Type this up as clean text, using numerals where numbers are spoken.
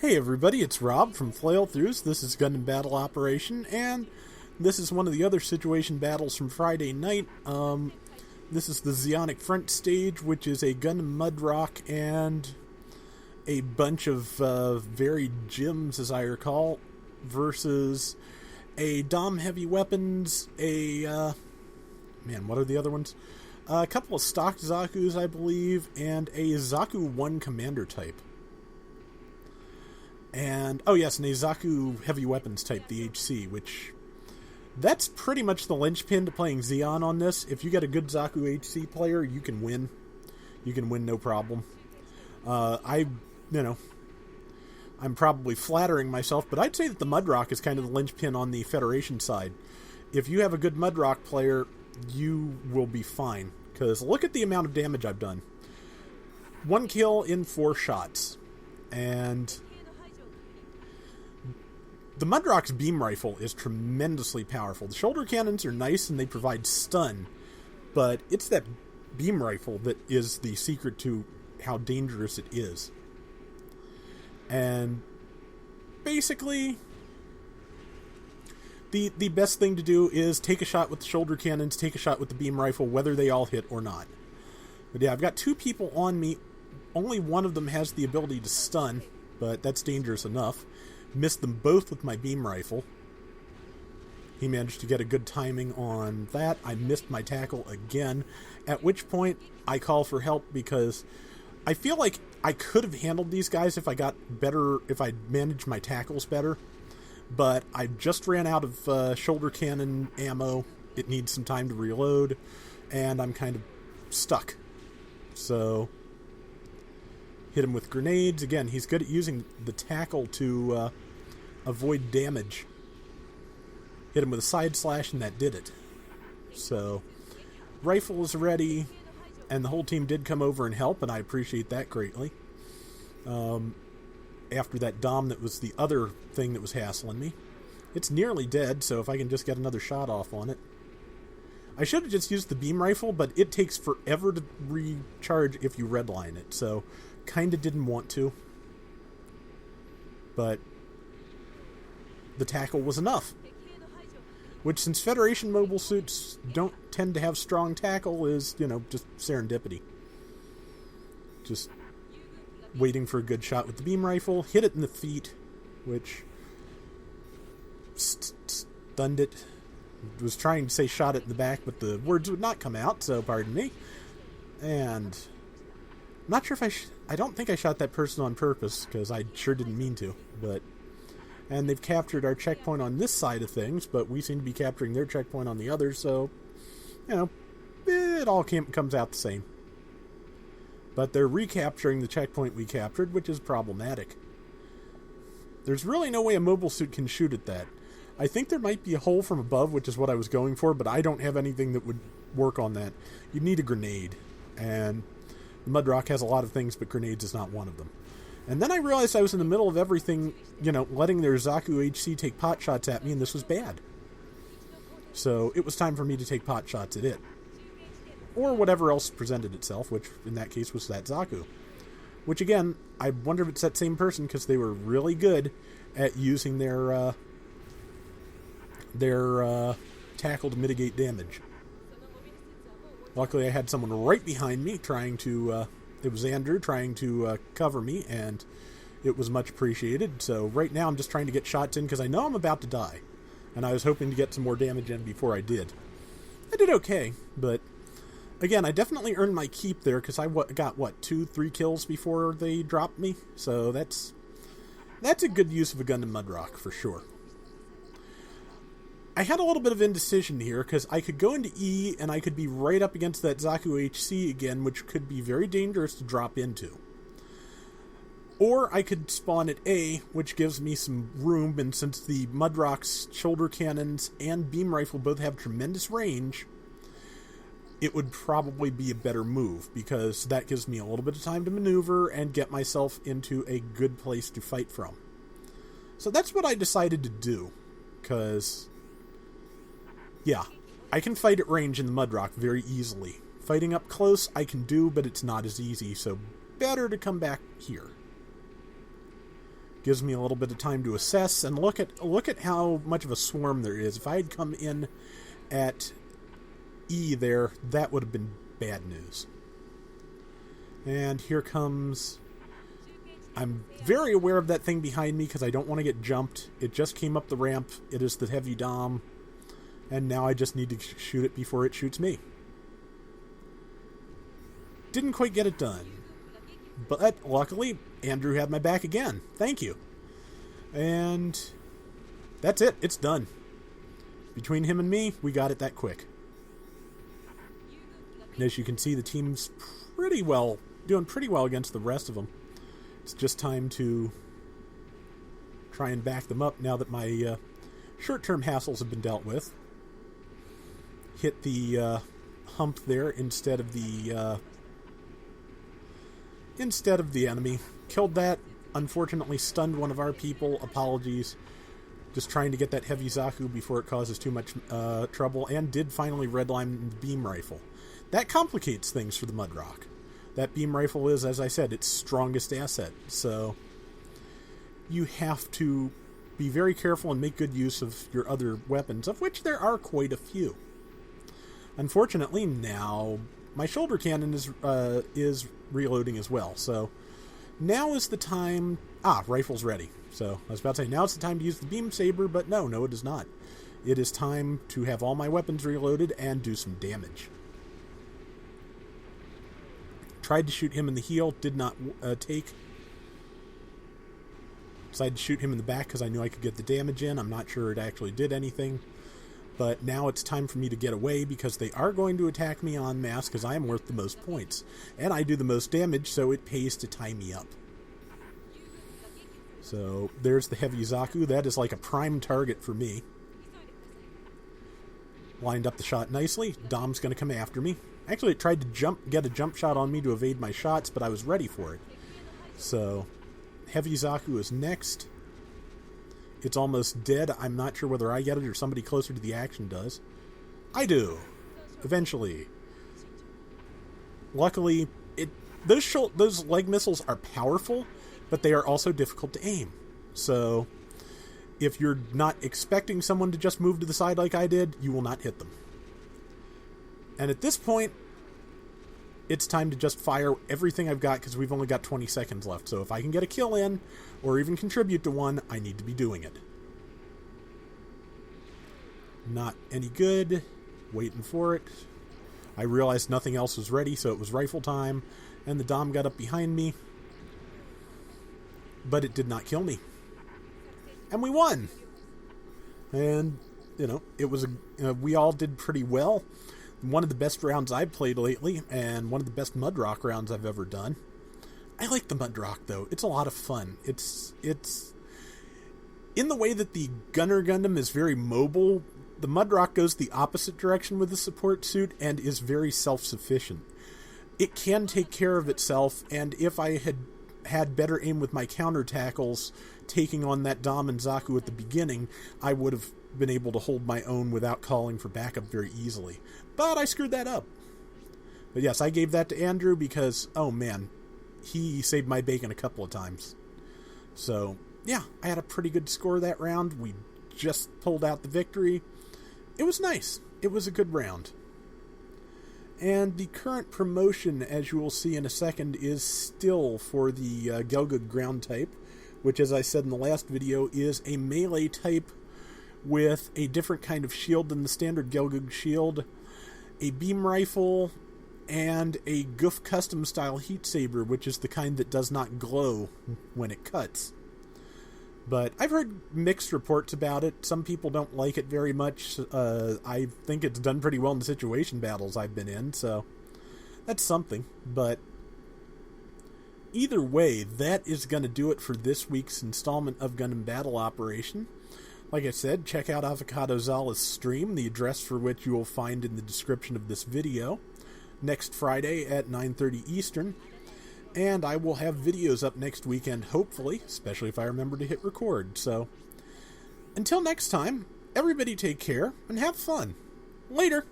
Hey everybody, it's Rob from Flailthroughs. This is Gundam Battle Operation, and this is one of the other situation battles from Friday night. This is the Zeonic Front stage, which is a Gundam Mudrock and a bunch of varied gyms, as I recall, versus a Dom Heavy Weapons, what are the other ones? A couple of stock Zaku's, I believe, and a Zaku 1 Commander type. And, oh yes, and a Zaku Heavy Weapons type, the HC, which... that's pretty much the linchpin to playing Zeon on this. If you get a good Zaku HC player, you can win. You can win no problem. I'm probably flattering myself, but I'd say that the Mudrock is kind of the linchpin on the Federation side. If you have a good Mudrock player, you will be fine. Because look at the amount of damage I've done. 1 kill in 4 shots. And... the Mudrock's beam rifle is tremendously powerful. The shoulder cannons are nice and they provide stun, but it's that beam rifle that is the secret to how dangerous it is. And basically, the best thing to do is take a shot with the shoulder cannons, take a shot with the beam rifle, whether they all hit or not. But yeah, I've got 2 people on me. Only one of them has the ability to stun, but that's dangerous enough. Missed them both with my beam rifle. He managed to get a good timing on that. I missed my tackle again, at which point I call for help because I feel like I could have handled these guys if I got better, if I managed my tackles better, but I just ran out of shoulder cannon ammo. It needs some time to reload, and I'm kind of stuck. So... hit him with grenades. Again, he's good at using the tackle to avoid damage. Hit him with a side slash, and that did it. So, rifle is ready, and the whole team did come over and help, and I appreciate that greatly. After that Dom that was the other thing that was hassling me. It's nearly dead, so if I can just get another shot off on it. I should have just used the beam rifle, but it takes forever to recharge if you redline it, so... kinda didn't want to, but the tackle was enough. Which, since Federation mobile suits don't tend to have strong tackle, is, just serendipity. Just waiting for a good shot with the beam rifle, hit it in the feet, which stunned it. Was trying to say shot it in the back, but the words would not come out, so pardon me. And... I'm not sure if I don't think I shot that person on purpose, because I sure didn't mean to, but... and they've captured our checkpoint on this side of things, but we seem to be capturing their checkpoint on the other, so... it all comes out the same. But they're recapturing the checkpoint we captured, which is problematic. There's really no way a mobile suit can shoot at that. I think there might be a hole from above, which is what I was going for, but I don't have anything that would work on that. You'd need a grenade, and... Mudrock has a lot of things, but grenades is not one of them. And then I realized I was in the middle of everything, letting their Zaku HC take pot shots at me, and this was bad. So it was time for me to take pot shots at it. Or whatever else presented itself, which in that case was that Zaku. Which again, I wonder if it's that same person, because they were really good at using their tackle to mitigate damage. Luckily, I had someone right behind me trying to, it was Andrew, trying to cover me, and it was much appreciated. So right now I'm just trying to get shots in because I know I'm about to die. And I was hoping to get some more damage in before I did. I did okay, but again, I definitely earned my keep there because I got, 2-3 kills before they dropped me? So that's a good use of a Gundam Mudrock, for sure. I had a little bit of indecision here, because I could go into E, and I could be right up against that Zaku HC again, which could be very dangerous to drop into. Or I could spawn at A, which gives me some room, and since the Mudrock's shoulder cannons and beam rifle both have tremendous range, it would probably be a better move, because that gives me a little bit of time to maneuver and get myself into a good place to fight from. So that's what I decided to do, because... yeah, I can fight at range in the Mudrock very easily. Fighting up close I can do, but it's not as easy, so better to come back here. Gives me a little bit of time to assess and look at how much of a swarm there is. If I had come in at E there, that would have been bad news. And here comes... I'm very aware of that thing behind me because I don't want to get jumped. It just came up the ramp. It is the heavy Dom. And now I just need to shoot it before it shoots me. Didn't quite get it done. But luckily, Andrew had my back again. Thank you. And that's it. It's done. Between him and me, we got it that quick. And as you can see, the team's doing pretty well against the rest of them. It's just time to try and back them up now that my short-term hassles have been dealt with. Hit the hump there instead of the enemy. Killed that. Unfortunately stunned one of our people. Apologies. Just trying to get that heavy Zaku before it causes too much trouble. And did finally redline the beam rifle. That complicates things for the Mudrock. That beam rifle is, as I said, its strongest asset. So you have to be very careful and make good use of your other weapons, of which there are quite a few. Unfortunately, now my shoulder cannon is reloading as well. So now is the time... rifle's ready. So I was about to say, now it's the time to use the beam saber, but no, it is not. It is time to have all my weapons reloaded and do some damage. Tried to shoot him in the heel, did not take. Decided to shoot him in the back because I knew I could get the damage in. I'm not sure it actually did anything. But now it's time for me to get away because they are going to attack me en masse because I am worth the most points. And I do the most damage, so it pays to tie me up. So there's the heavy Zaku. That is like a prime target for me. Lined up the shot nicely. Dom's going to come after me. Actually, it tried to get a jump shot on me to evade my shots, but I was ready for it. So, heavy Zaku is next. It's almost dead. I'm not sure whether I get it or somebody closer to the action does. I do. Eventually. Luckily, those leg missiles are powerful, but they are also difficult to aim. So, if you're not expecting someone to just move to the side like I did, you will not hit them. And at this point, it's time to just fire everything I've got because we've only got 20 seconds left. So if I can get a kill in, or even contribute to one, I need to be doing it. Not any good. Waiting for it. I realized nothing else was ready, so it was rifle time. And the Dom got up behind me. But it did not kill me. And we won! And, it was we all did pretty well. One of the best rounds I've played lately, and one of the best Mudrock rounds I've ever done. I like the Mudrock, though. It's a lot of fun. It's in the way that the Gunner Gundam is very mobile, the Mudrock goes the opposite direction with the support suit and is very self-sufficient. It can take care of itself, and if I had had better aim with my counter tackles, taking on that Dom and Zaku at the beginning, I would have been able to hold my own without calling for backup very easily. But I screwed that up. But yes, I gave that to Andrew because, oh man, he saved my bacon a couple of times. So, yeah, I had a pretty good score that round. We just pulled out the victory. It was nice. It was a good round. And the current promotion, as you will see in a second, is still for the Gelgud ground type, which, as I said in the last video, is a melee type with a different kind of shield than the standard Gelgud shield, a beam rifle, and a Goof custom style heat saber, which is the kind that does not glow when it cuts. But I've heard mixed reports about it. Some people don't like it very much. I think it's done pretty well in the situation battles I've been in, so that's something. But either way, that is going to do it for this week's installment of Gundam Battle Operation. Like I said, check out Avocado Zala's stream, the address for which you will find in the description of this video, next Friday at 9:30 Eastern. And I will have videos up next weekend, hopefully, especially if I remember to hit record. So, until next time, everybody take care and have fun. Later!